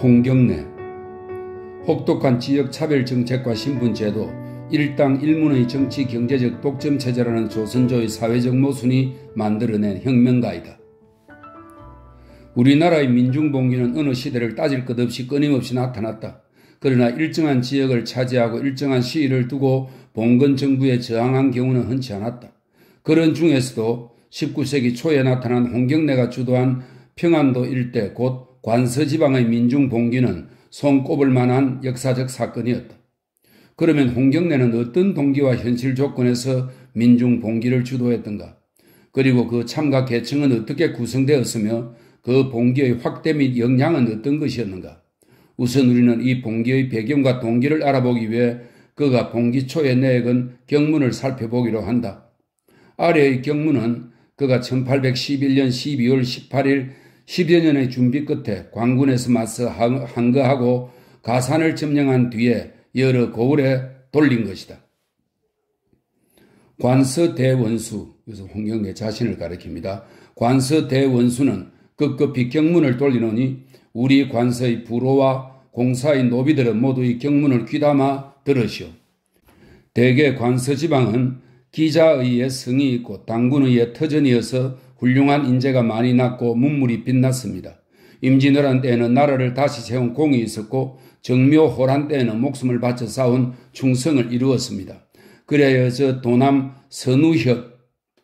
홍경래. 혹독한 지역 차별 정책과 신분제도, 일당 일문의 정치 경제적 독점 체제라는 조선조의 사회적 모순이 만들어낸 혁명가이다. 우리나라의 민중봉기는 어느 시대를 따질 것 없이 끊임없이 나타났다. 그러나 일정한 지역을 차지하고 일정한 시일을 두고 봉건 정부에 저항한 경우는 흔치 않았다. 그런 중에서도 19세기 초에 나타난 홍경래가 주도한 평안도 일대 곧 관서지방의 민중봉기는 손꼽을 만한 역사적 사건이었다. 그러면 홍경래는 어떤 동기와 현실 조건에서 민중봉기를 주도했던가? 그리고 그 참가 계층은 어떻게 구성되었으며 그 봉기의 확대 및 영향은 어떤 것이었는가? 우선 우리는 이 봉기의 배경과 동기를 알아보기 위해 그가 봉기 초에 내건 경문을 살펴보기로 한다. 아래의 경문은 그가 1811년 12월 18일 10여 년의 준비 끝에 광군에서 맞서 항거하고 가산을 점령한 뒤에 여러 고을에 돌린 것이다. 관서대원수, 그래서 홍경래 자신을 가리킵니다. 관서대원수는 급급히 경문을 돌리노니 우리 관서의 부로와 공사의 노비들은 모두 이 경문을 귀담아 들으시오. 대개 관서지방은 기자의의 성이 있고 당군의의 터전이어서 훌륭한 인재가 많이 났고 문물이 빛났습니다. 임진왜란 때에는 나라를 다시 세운 공이 있었고 정묘호란 때에는 목숨을 바쳐 싸운 충성을 이루었습니다. 그래야 저 도남 선우협,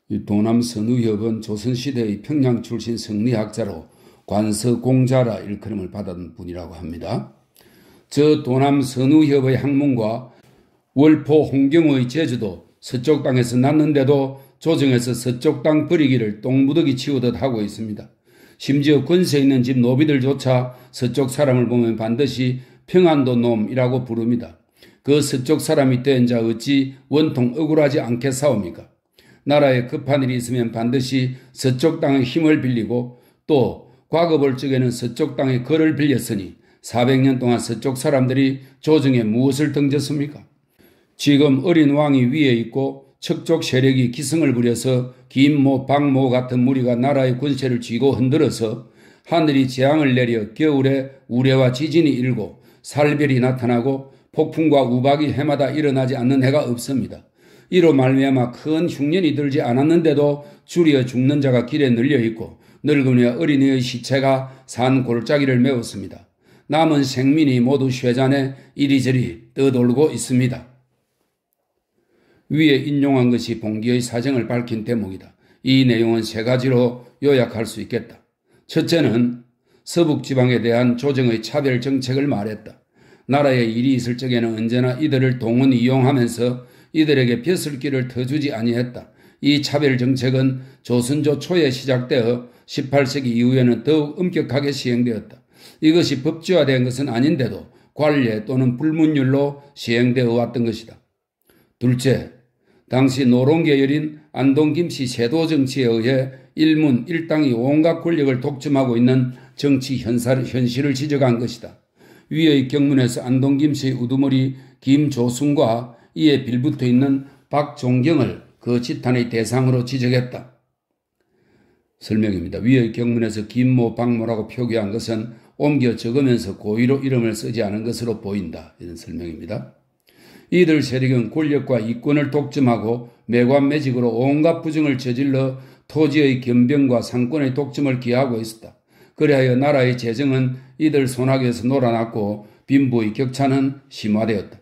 이 도남 선우협은 조선시대의 평양 출신 성리학자로 관서공자라 일컬음을 받은 분이라고 합니다. 저 도남 선우협의 학문과 월포 홍경의 제주도 서쪽 땅에서 났는데도 조정에서 서쪽 땅 버리기를 똥무더기 치우듯 하고 있습니다. 심지어 권세 있는 집 노비들조차 서쪽 사람을 보면 반드시 평안도 놈이라고 부릅니다. 그 서쪽 사람이 된자 어찌 원통 억울하지 않겠사옵니까? 나라에 급한 일이 있으면 반드시 서쪽 땅의 힘을 빌리고 또 과거볼 적에는 서쪽 땅의 거를 빌렸으니 400년 동안 서쪽 사람들이 조정에 무엇을 던졌습니까? 지금 어린 왕이 위에 있고 척족 세력이 기승을 부려서 김모, 박모 같은 무리가 나라의 권세를 쥐고 흔들어서 하늘이 재앙을 내려 겨울에 우레와 지진이 일고 살별이 나타나고 폭풍과 우박이 해마다 일어나지 않는 해가 없습니다. 이로 말미암아 큰 흉년이 들지 않았는데도 줄이어 죽는 자가 길에 널려 있고 늙은이와 어린이의 시체가 산 골짜기를 메웠습니다. 남은 생민이 모두 쇠잔에 이리저리 떠돌고 있습니다. 위에 인용한 것이 봉기의 사정을 밝힌 대목이다. 이 내용은 세 가지로 요약할 수 있겠다. 첫째는 서북지방에 대한 조정의 차별 정책을 말했다. 나라에 일이 있을 적에는 언제나 이들을 동원 이용하면서 이들에게 벼슬길을 터주지 아니했다. 이 차별 정책은 조선조 초에 시작되어 18세기 이후에는 더욱 엄격하게 시행되었다. 이것이 법제화된 것은 아닌데도 관례 또는 불문율로 시행되어 왔던 것이다. 둘째, 당시 노론계열인 안동 김씨 세도 정치에 의해 일문 일당이 온갖 권력을 독점하고 있는 정치 현실을 지적한 것이다. 위의 경문에서 안동 김씨의 우두머리 김조순과 이에 빌붙어 있는 박종경을 그 지탄의 대상으로 지적했다. 설명입니다. 위의 경문에서 김모, 박모라고 표기한 것은 옮겨 적으면서 고의로 이름을 쓰지 않은 것으로 보인다. 이런 설명입니다. 이들 세력은 권력과 이권을 독점하고 매관매직으로 온갖 부정을 저질러 토지의 겸병과 상권의 독점을 기하고 있었다. 그리하여 나라의 재정은 이들 손아귀에서 놀아났고 빈부의 격차는 심화되었다.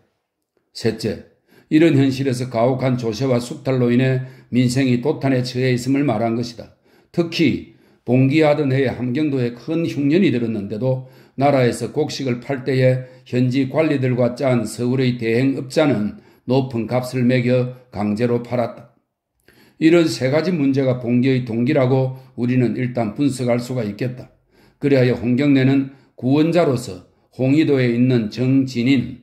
셋째, 이런 현실에서 가혹한 조세와 숙탈로 인해 민생이 도탄에 처해 있음을 말한 것이다. 특히 봉기하던 해에 함경도에 큰 흉년이 들었는데도 나라에서 곡식을 팔 때에 현지 관리들과 짠 서울의 대행업자는 높은 값을 매겨 강제로 팔았다. 이런 세 가지 문제가 봉기의 동기라고 우리는 일단 분석할 수가 있겠다. 그리하여 홍경래는 구원자로서 홍의도에 있는 정진인,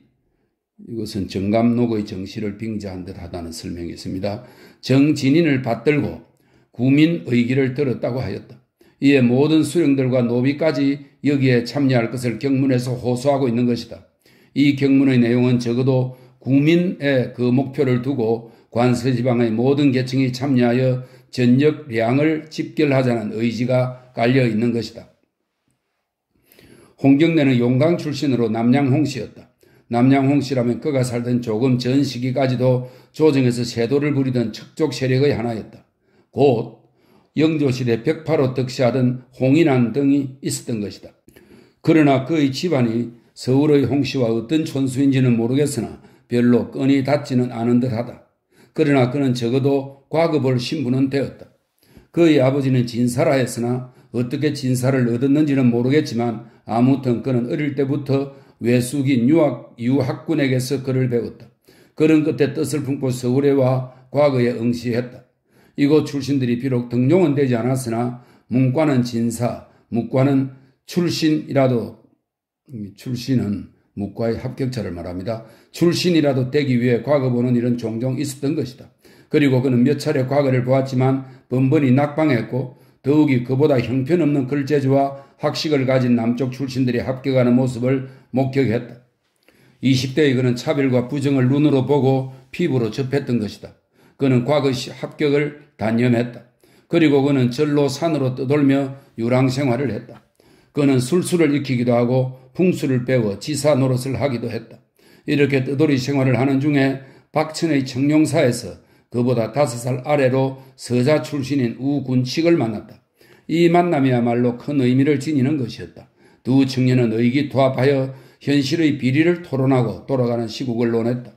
이것은 정감록의 정시를 빙자한 듯 하다는 설명이 있습니다. 정진인을 받들고 구민 의기를 들었다고 하였다. 이에 모든 수령들과 노비까지 여기에 참여할 것을 경문에서 호소하고 있는 것이다. 이 경문의 내용은 적어도 구민의 그 목표를 두고 관서지방의 모든 계층이 참여하여 전역량을 집결하자는 의지가 깔려 있는 것이다. 홍경래는 용강 출신으로 남양홍씨였다. 남양홍씨라면 그가 살던 조금 전 시기까지도 조정에서 세도를 부리던 척족 세력의 하나였다. 곧 영조시대 벽파로 득세하던 홍인환 등이 있었던 것이다. 그러나 그의 집안이 서울의 홍씨와 어떤 촌수인지는 모르겠으나 별로 끈이 닿지는 않은 듯하다. 그러나 그는 적어도 과거볼 신분은 되었다. 그의 아버지는 진사라 했으나 어떻게 진사를 얻었는지는 모르겠지만 아무튼 그는 어릴 때부터 외숙인 유학군에게서 글을 배웠다. 그런 끝에 뜻을 품고 서울에 와 과거에 응시했다. 이곳 출신들이 비록 등용은 되지 않았으나 문과는 진사, 무과는 출신은 무과의 합격자를 말합니다. 출신이라도 되기 위해 과거 보는 일은 종종 있었던 것이다. 그리고 그는 몇 차례 과거를 보았지만 번번이 낙방했고 더욱이 그보다 형편없는 글재주와 학식을 가진 남쪽 출신들이 합격하는 모습을 목격했다. 20대의 그는 차별과 부정을 눈으로 보고 피부로 접했던 것이다. 그는 과거 합격을 단념했다. 그리고 그는 절로 산으로 떠돌며 유랑 생활을 했다. 그는 술수를 익히기도 하고 풍수를 배워 지사 노릇을 하기도 했다. 이렇게 떠돌이 생활을 하는 중에 박천의 청룡사에서 그보다 5살 아래로 서자 출신인 우군칙을 만났다. 이 만남이야말로 큰 의미를 지니는 것이었다. 두 청년은 의기투합하여 현실의 비리를 토론하고 돌아가는 시국을 논했다.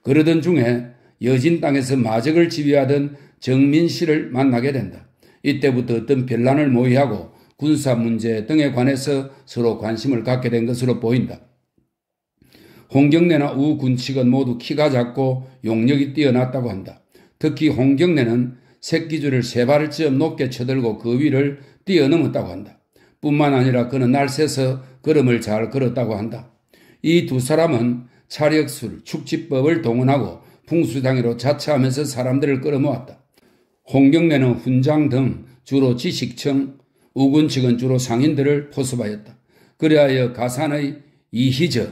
그러던 중에 여진 땅에서 마적을 지휘하던 정민 씨를 만나게 된다. 이때부터 어떤 변란을 모의하고 군사 문제 등에 관해서 서로 관심을 갖게 된 것으로 보인다. 홍경래나 우군칙은 모두 키가 작고 용력이 뛰어났다고 한다. 특히 홍경래는 새끼줄을 3발쯤 높게 쳐들고 그 위를 뛰어넘었다고 한다. 뿐만 아니라 그는 날새서 걸음을 잘 걸었다고 한다. 이 두 사람은 차력술, 축지법을 동원하고 풍수장애로 자처하면서 사람들을 끌어모았다. 홍경래는 훈장 등 주로 지식청, 우군측은 주로 상인들을 포섭하였다. 그리하여 가산의 이희저,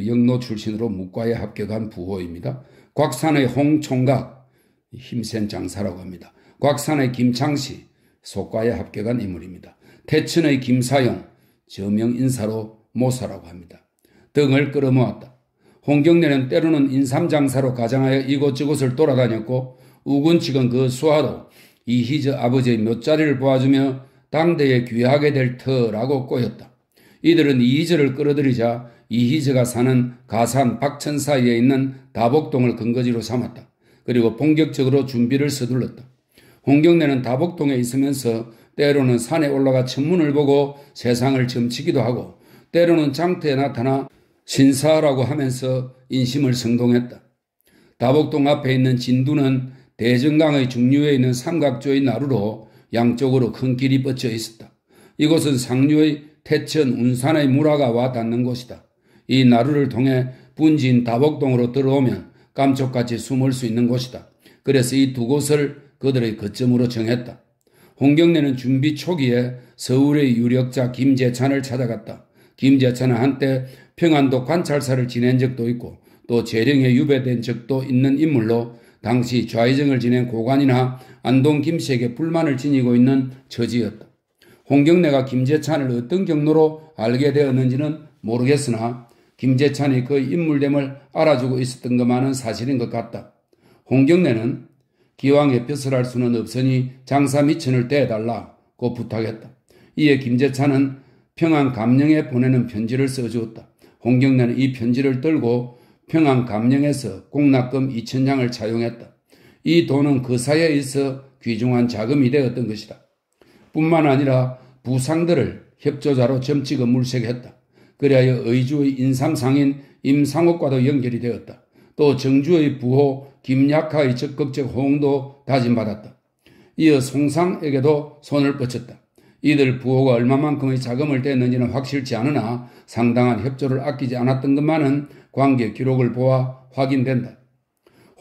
영로 출신으로 무과에 합격한 부호입니다. 곽산의 홍총각, 힘센 장사라고 합니다. 곽산의 김창시, 소과에 합격한 인물입니다. 태천의 김사용, 저명 인사로 모사라고 합니다. 등을 끌어모았다. 홍경래는 때로는 인삼장사로 가장하여 이곳저곳을 돌아다녔고 우군측은 그 수하로 이희저 아버지의 묘자리를 보아주며 당대에 귀하게 될 터라고 꼬였다. 이들은 이희저를 끌어들이자 이희저가 사는 가산 박천 사이에 있는 다복동을 근거지로 삼았다. 그리고 본격적으로 준비를 서둘렀다. 홍경래는 다복동에 있으면서 때로는 산에 올라가 천문을 보고 세상을 점치기도 하고 때로는 장터에 나타나 신사라고 하면서 인심을 성동했다. 다복동 앞에 있는 진두는 대정강의 중류에 있는 삼각조의 나루로 양쪽으로 큰 길이 뻗쳐 있었다. 이곳은 상류의 태천, 운산의 물화가 와 닿는 곳이다. 이 나루를 통해 분지인 다복동으로 들어오면 깜짝같이 숨을 수 있는 곳이다. 그래서 이 두 곳을 그들의 거점으로 정했다. 홍경래는 준비 초기에 서울의 유력자 김재찬을 찾아갔다. 김재찬은 한때 평안도 관찰사를 지낸 적도 있고 또 재령에 유배된 적도 있는 인물로 당시 좌의정을 지낸 고관이나 안동 김씨에게 불만을 지니고 있는 처지였다. 홍경래가 김재찬을 어떤 경로로 알게 되었는지는 모르겠으나 김재찬이 그의 인물됨을 알아주고 있었던 것만은 사실인 것 같다. 홍경래는 기왕에 벼슬할 수는 없으니 장사 미천을 떼달라고 부탁했다. 이에 김재찬은 평안 감령에 보내는 편지를 써주었다. 홍경래는 이 편지를 들고 평안 감령에서 공납금 2,000냥을 차용했다. 이 돈은 그 사이에 있어 귀중한 자금이 되었던 것이다. 뿐만 아니라 부상들을 협조자로 점찍어 물색했다. 그리하여 의주의 인삼상인 임상옥과도 연결이 되었다. 또 정주의 부호 김약하의 적극적 호응도 다짐받았다. 이어 송상에게도 손을 뻗쳤다. 이들 부호가 얼마만큼의 자금을 뗐는지는 확실치 않으나 상당한 협조를 아끼지 않았던 것만은 관계 기록을 보아 확인된다.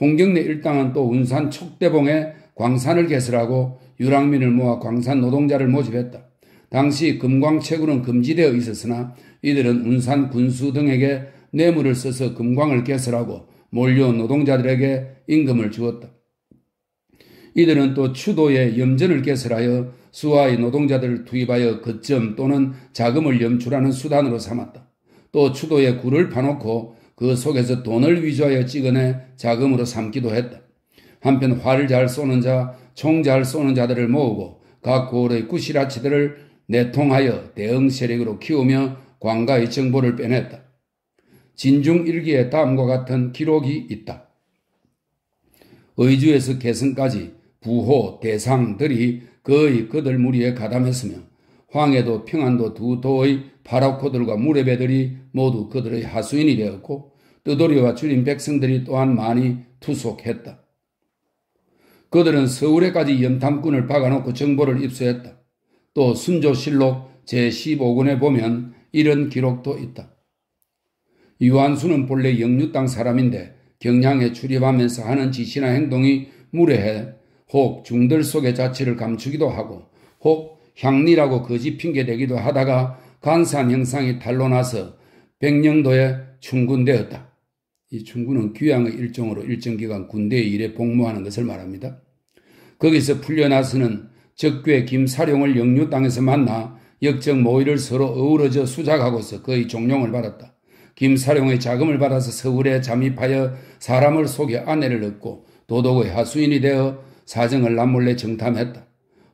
홍경래 일당은 또 운산 촉대봉에 광산을 개설하고 유랑민을 모아 광산 노동자를 모집했다. 당시 금광채굴은 금지되어 있었으나 이들은 운산 군수 등에게 뇌물을 써서 금광을 개설하고 몰려온 노동자들에게 임금을 주었다. 이들은 또 추도에 염전을 개설하여 수하의 노동자들을 투입하여 거점 또는 자금을 염출하는 수단으로 삼았다. 또 추도에 굴을 파놓고 그 속에서 돈을 위조하여 찍어내 자금으로 삼기도 했다. 한편 활을 잘 쏘는 자, 총 잘 쏘는 자들을 모으고 각 고을의 구시라치들을 내통하여 대응 세력으로 키우며 관가의 정보를 빼냈다. 진중 일기에 다음과 같은 기록이 있다. 의주에서 개성까지 부호, 대상들이 거의 그들 무리에 가담했으며 황해도, 평안도 두 도의 파라코들과 무레배들이 모두 그들의 하수인이 되었고 뜨도리와 줄인 백성들이 또한 많이 투속했다. 그들은 서울에까지 염탐꾼을 박아놓고 정보를 입수했다. 또 순조실록 제15권에 보면 이런 기록도 있다. 유한수는 본래 영유 땅 사람인데 경향에 출입하면서 하는 짓이나 행동이 무례해 혹 중들 속의 자취를 감추기도 하고 혹 향리라고 거짓 핑계대기도 하다가 간사한 형상이 탄로나서 백령도에 충군되었다. 이 충군은 귀양의 일종으로 일정 기간 군대의 일에 복무하는 것을 말합니다. 거기서 풀려나서는 적괴 김사룡을 영유 땅에서 만나 역적 모의를 서로 어우러져 수작하고서 그의 종용을 받았다. 김사룡의 자금을 받아서 서울에 잠입하여 사람을 속여 아내를 얻고 도덕의 하수인이 되어 사정을 남몰래 정탐했다.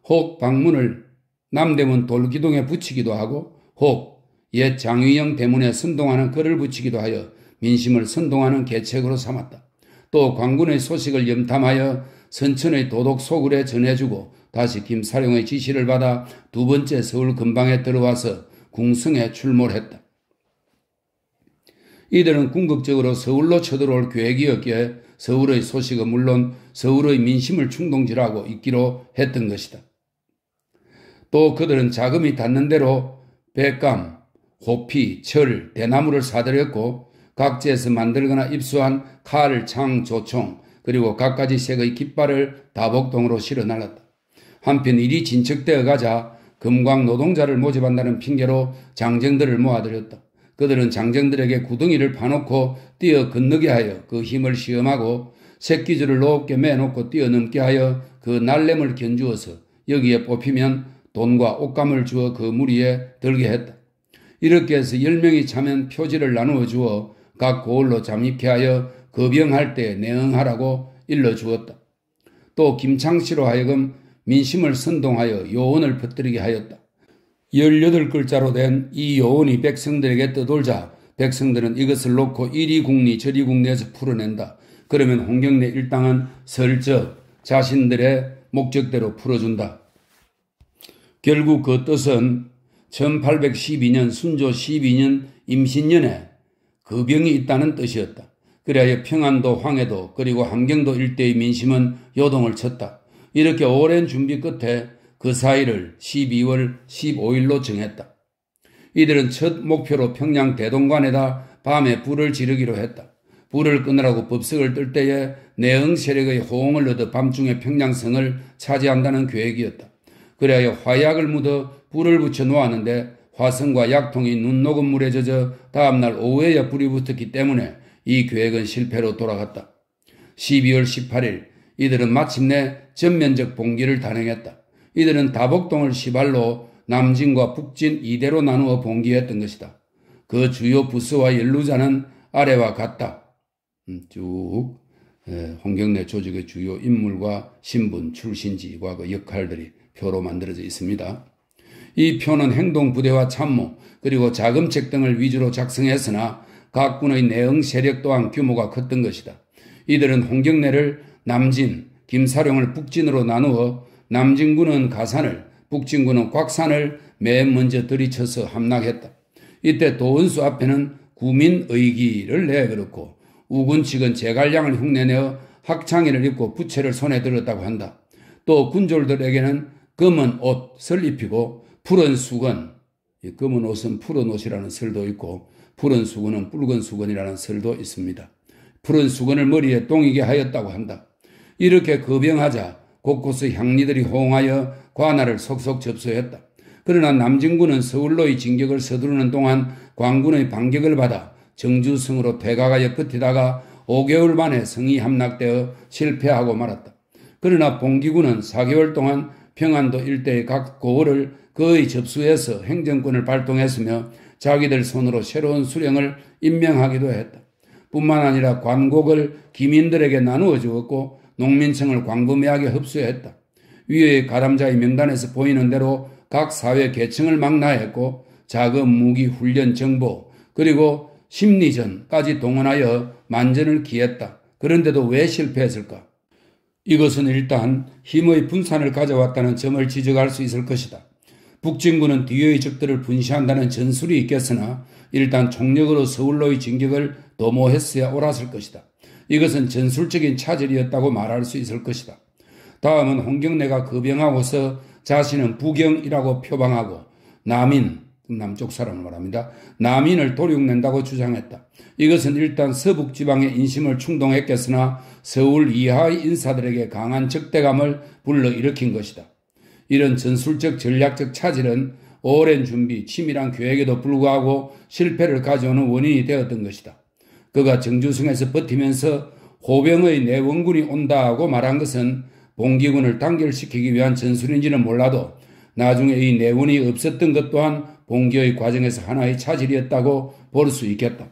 혹 방문을 남대문 돌기둥에 붙이기도 하고 혹 옛 장위영 대문에 선동하는 글을 붙이기도 하여 민심을 선동하는 계책으로 삼았다. 또 광군의 소식을 염탐하여 선천의 도덕 소굴에 전해주고 다시 김사룡의 지시를 받아 두 번째 서울 근방에 들어와서 궁성에 출몰했다. 이들은 궁극적으로 서울로 쳐들어올 계획이었기에 서울의 소식은 물론 서울의 민심을 충동질하고 있기로 했던 것이다. 또 그들은 자금이 닿는 대로 백감, 호피, 철, 대나무를 사들였고 각지에서 만들거나 입수한 칼, 창, 조총 그리고 갖가지 색의 깃발을 다복동으로 실어 날랐다. 한편 일이 진척되어 가자 금광 노동자를 모집한다는 핑계로 장정들을 모아들였다. 그들은 장정들에게 구덩이를 파놓고 뛰어 건너게 하여 그 힘을 시험하고 새끼줄을 높게 매놓고 뛰어넘게 하여 그 날램을 견주어서 여기에 뽑히면 돈과 옷감을 주어 그 무리에 들게 했다. 이렇게 해서 10명이 차면 표지를 나누어 주어 각 고을로 잠입케 하여 거병할 때 내응하라고 일러주었다. 또 김창씨로 하여금 민심을 선동하여 요언을 퍼뜨리게 하였다. 18글자로 된 이 요언이 백성들에게 떠돌자 백성들은 이것을 놓고 이리 궁리 저리 궁리해서 풀어낸다. 그러면 홍경래 일당은 슬쩍 자신들의 목적대로 풀어준다. 결국 그 뜻은 1812년 순조 12년 임신년에 거병이 있다는 뜻이었다. 그래야 평안도, 황해도 그리고 함경도 일대의 민심은 요동을 쳤다. 이렇게 오랜 준비 끝에 그 사이를 12월 15일로 정했다. 이들은 첫 목표로 평양 대동관에다 밤에 불을 지르기로 했다. 불을 끄느라고 법석을 뜰 때에 내응 세력의 호응을 얻어 밤중에 평양성을 차지한다는 계획이었다. 그래야 화약을 묻어 불을 붙여 놓았는데 화성과 약통이 눈 녹은 물에 젖어 다음날 오후에야 불이 붙었기 때문에 이 계획은 실패로 돌아갔다. 12월 18일 이들은 마침내 전면적 봉기를 단행했다. 이들은 다복동을 시발로 남진과 북진 2대로 나누어 봉기했던 것이다. 그 주요 부서와 연루자는 아래와 같다. 쭉 홍경래 조직의 주요 인물과 신분, 출신지와 그 역할들이 표로 만들어져 있습니다. 이 표는 행동부대와 참모 그리고 자금책 등을 위주로 작성했으나 각 군의 내응 세력 또한 규모가 컸던 것이다. 이들은 홍경래를 남진, 김사룡을 북진으로 나누어 남진군은 가산을, 북진군은 곽산을 맨 먼저 들이쳐서 함락했다. 이때 도은수 앞에는 구민의기를 내걸었고 우군 측은 제갈량을 흉내내어 학창의를 입고 부채를 손에 들었다고 한다. 또 군졸들에게는 검은 옷을 입히고 푸른 수건, 검은 옷은 푸른 옷이라는 설도 있고 푸른 수건은 붉은 수건이라는 설도 있습니다. 푸른 수건을 머리에 똥이게 하였다고 한다. 이렇게 거병하자 곳곳의 향리들이 호응하여 관할을 속속 접수했다. 그러나 남진군은 서울로의 진격을 서두르는 동안 광군의 반격을 받아 정주성으로 퇴각하여 버티다가 5개월 만에 성이 함락되어 실패하고 말았다. 그러나 봉기군은 4개월 동안 평안도 일대의 각 고을을 거의 접수해서 행정권을 발동했으며 자기들 손으로 새로운 수령을 임명하기도 했다. 뿐만 아니라 관곡을 기민들에게 나누어 주었고 농민층을 광범위하게 흡수했다. 위의 가담자의 명단에서 보이는 대로 각 사회 계층을 망라했고 자금, 무기, 훈련, 정보 그리고 심리전까지 동원하여 만전을 기했다. 그런데도 왜 실패했을까? 이것은 일단 힘의 분산을 가져왔다는 점을 지적할 수 있을 것이다. 북진군은 뒤의 적들을 분시한다는 전술이 있겠으나 일단 총력으로 서울로의 진격을 도모했어야 옳았을 것이다. 이것은 전술적인 차질이었다고 말할 수 있을 것이다. 다음은 홍경래가 거병하고서 자신은 부경이라고 표방하고 남인, 남쪽 사람을 말합니다. 남인을 도륙낸다고 주장했다. 이것은 일단 서북지방의 인심을 충동했겠으나 서울 이하의 인사들에게 강한 적대감을 불러일으킨 것이다. 이런 전술적 전략적 차질은 오랜 준비, 치밀한 계획에도 불구하고 실패를 가져오는 원인이 되었던 것이다. 그가 정주성에서 버티면서 호병의 내원군이 온다고 말한 것은 봉기군을 단결시키기 위한 전술인지는 몰라도 나중에 이 내원이 없었던 것 또한 봉기의 과정에서 하나의 차질이었다고 볼 수 있겠다.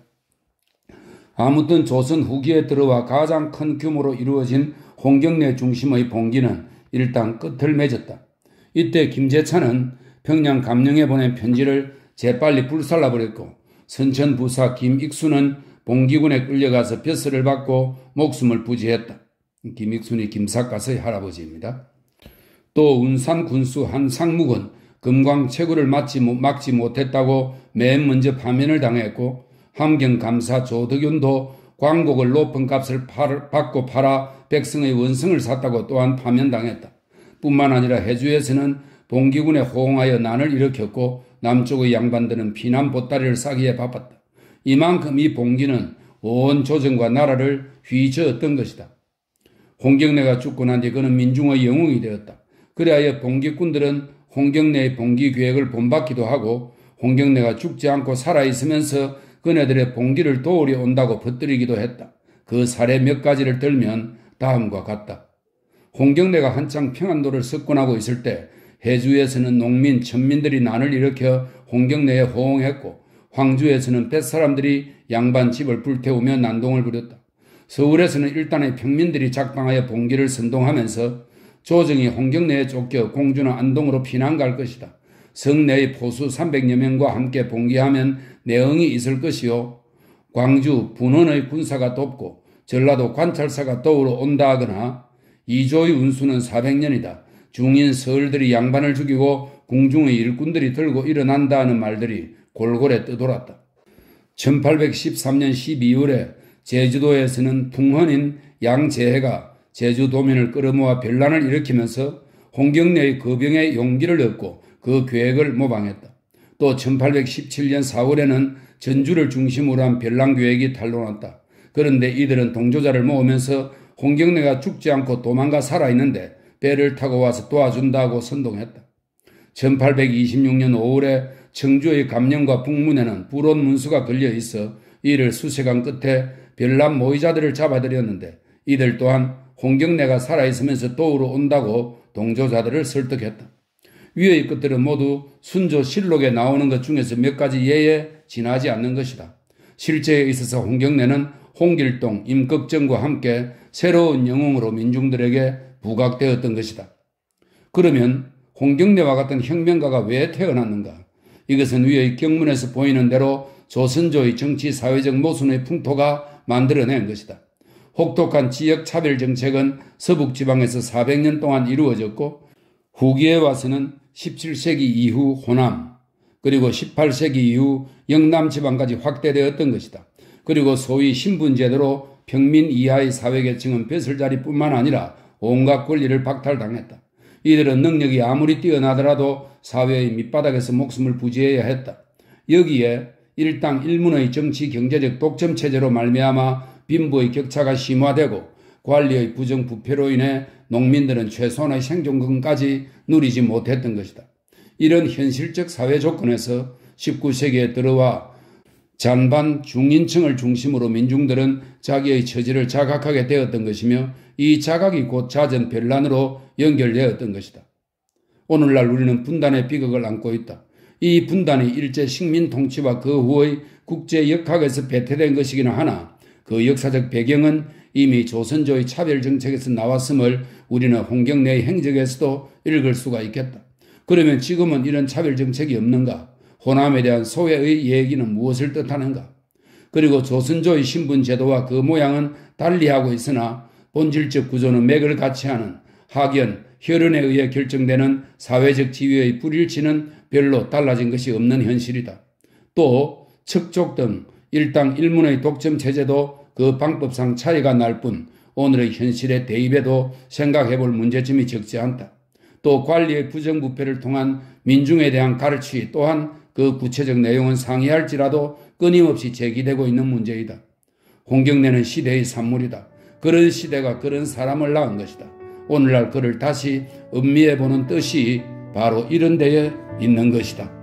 아무튼 조선 후기에 들어와 가장 큰 규모로 이루어진 홍경래 중심의 봉기는 일단 끝을 맺었다. 이때 김재찬은 평양 감령에 보낸 편지를 재빨리 불살라버렸고 선천 부사 김익순은 봉기군에 끌려가서 벼슬을 받고 목숨을 부지했다. 김익순이 김삿갓의 할아버지입니다. 또 운산 군수 한 상묵은 금광체구를 막지 못했다고 맨 먼저 파면을 당했고 함경 감사 조덕윤도 광곡을 높은 값을 받고 팔아 백성의 원성을 샀다고 또한 파면당했다. 뿐만 아니라 해주에서는 봉기군에 호응하여 난을 일으켰고 남쪽의 양반들은 피난 보따리를 싸기에 바빴다. 이만큼 이 봉기는 온 조정과 나라를 휘저었던 것이다. 홍경래가 죽고 난 뒤 그는 민중의 영웅이 되었다. 그리하여 봉기꾼들은 홍경래의 봉기 계획을 본받기도 하고 홍경래가 죽지 않고 살아있으면서 그네들의 봉기를 도우려 온다고 퍼뜨리기도 했다. 그 사례 몇 가지를 들면 다음과 같다. 홍경래가 한창 평안도를 석권하고 있을 때 해주에서는 농민, 천민들이 난을 일으켜 홍경래에 호응했고 황주에서는 뱃사람들이 양반 집을 불태우며 난동을 부렸다. 서울에서는 일단의 평민들이 작당하여 봉기를 선동하면서 조정이 홍경래에 쫓겨 공주나 안동으로 피난 갈 것이다. 성내의 포수 300여 명과 함께 봉기하면 내응이 있을 것이요. 광주, 분원의 군사가 돕고 전라도 관찰사가 떠오르 온다 하거나 이조의 운수는 400년이다. 중인 서울들이 양반을 죽이고 궁중의 일꾼들이 들고 일어난다 하는 말들이 골골에 떠돌았다. 1813년 12월에 제주도에서는 풍헌인 양재해가 제주도민을 끌어모아 변란을 일으키면서 홍경래의 거병에 용기를 얻고 그 계획을 모방했다. 또 1817년 4월에는 전주를 중심으로 한 변란 계획이 탄로났다. 그런데 이들은 동조자를 모으면서 홍경래가 죽지 않고 도망가 살아있는데 배를 타고 와서 도와준다고 선동했다. 1826년 5월에 청주의 감령과 북문에는 불온 문수가 걸려있어 이를 수색한 끝에 변란 모의자들을 잡아들였는데 이들 또한 홍경래가 살아있으면서 도우러 온다고 동조자들을 설득했다. 위의 것들은 모두 순조 실록에 나오는 것 중에서 몇 가지 예에 지나지 않는 것이다. 실제에 있어서 홍경래는 홍길동, 임꺽정과 함께 새로운 영웅으로 민중들에게 부각되었던 것이다. 그러면 홍경래와 같은 혁명가가 왜 태어났는가? 이것은 위의 경문에서 보이는 대로 조선조의 정치 사회적 모순의 풍토가 만들어낸 것이다. 혹독한 지역 차별 정책은 서북지방에서 400년 동안 이루어졌고 후기에 와서는 17세기 이후 호남 그리고 18세기 이후 영남지방까지 확대되었던 것이다. 그리고 소위 신분제도로 평민 이하의 사회계층은 벼슬자리뿐만 아니라 온갖 권리를 박탈당했다. 이들은 능력이 아무리 뛰어나더라도 사회의 밑바닥에서 목숨을 부지해야 했다. 여기에 일당 일문의 정치 경제적 독점 체제로 말미암아 빈부의 격차가 심화되고 관리의 부정부패로 인해 농민들은 최소한의 생존권까지 누리지 못했던 것이다. 이런 현실적 사회 조건에서 19세기에 들어와 잔반 중인층을 중심으로 민중들은 자기의 처지를 자각하게 되었던 것이며 이 자각이 곧 잦은 변란으로 연결되었던 것이다. 오늘날 우리는 분단의 비극을 안고 있다. 이 분단이 일제 식민 통치와 그 후의 국제 역학에서 배태된 것이기는 하나 그 역사적 배경은 이미 조선조의 차별정책에서 나왔음을 우리는 홍경래의 행적에서도 읽을 수가 있겠다. 그러면 지금은 이런 차별정책이 없는가? 호남에 대한 소외의 얘기는 무엇을 뜻하는가? 그리고 조선조의 신분제도와 그 모양은 달리하고 있으나 본질적 구조는 맥을 같이 하는 학연, 혈연에 의해 결정되는 사회적 지위의 불일치는 별로 달라진 것이 없는 현실이다. 또 척족 등 일당 일문의 독점 체제도 그 방법상 차이가 날 뿐 오늘의 현실의 대입에도 생각해볼 문제점이 적지 않다. 또 관리의 부정부패를 통한 민중에 대한 가르치 또한 그 구체적 내용은 상이할지라도 끊임없이 제기되고 있는 문제이다. 홍경래는 시대의 산물이다. 그런 시대가 그런 사람을 낳은 것이다. 오늘날 그를 다시 음미해보는 뜻이 바로 이런 데에 있는 것이다.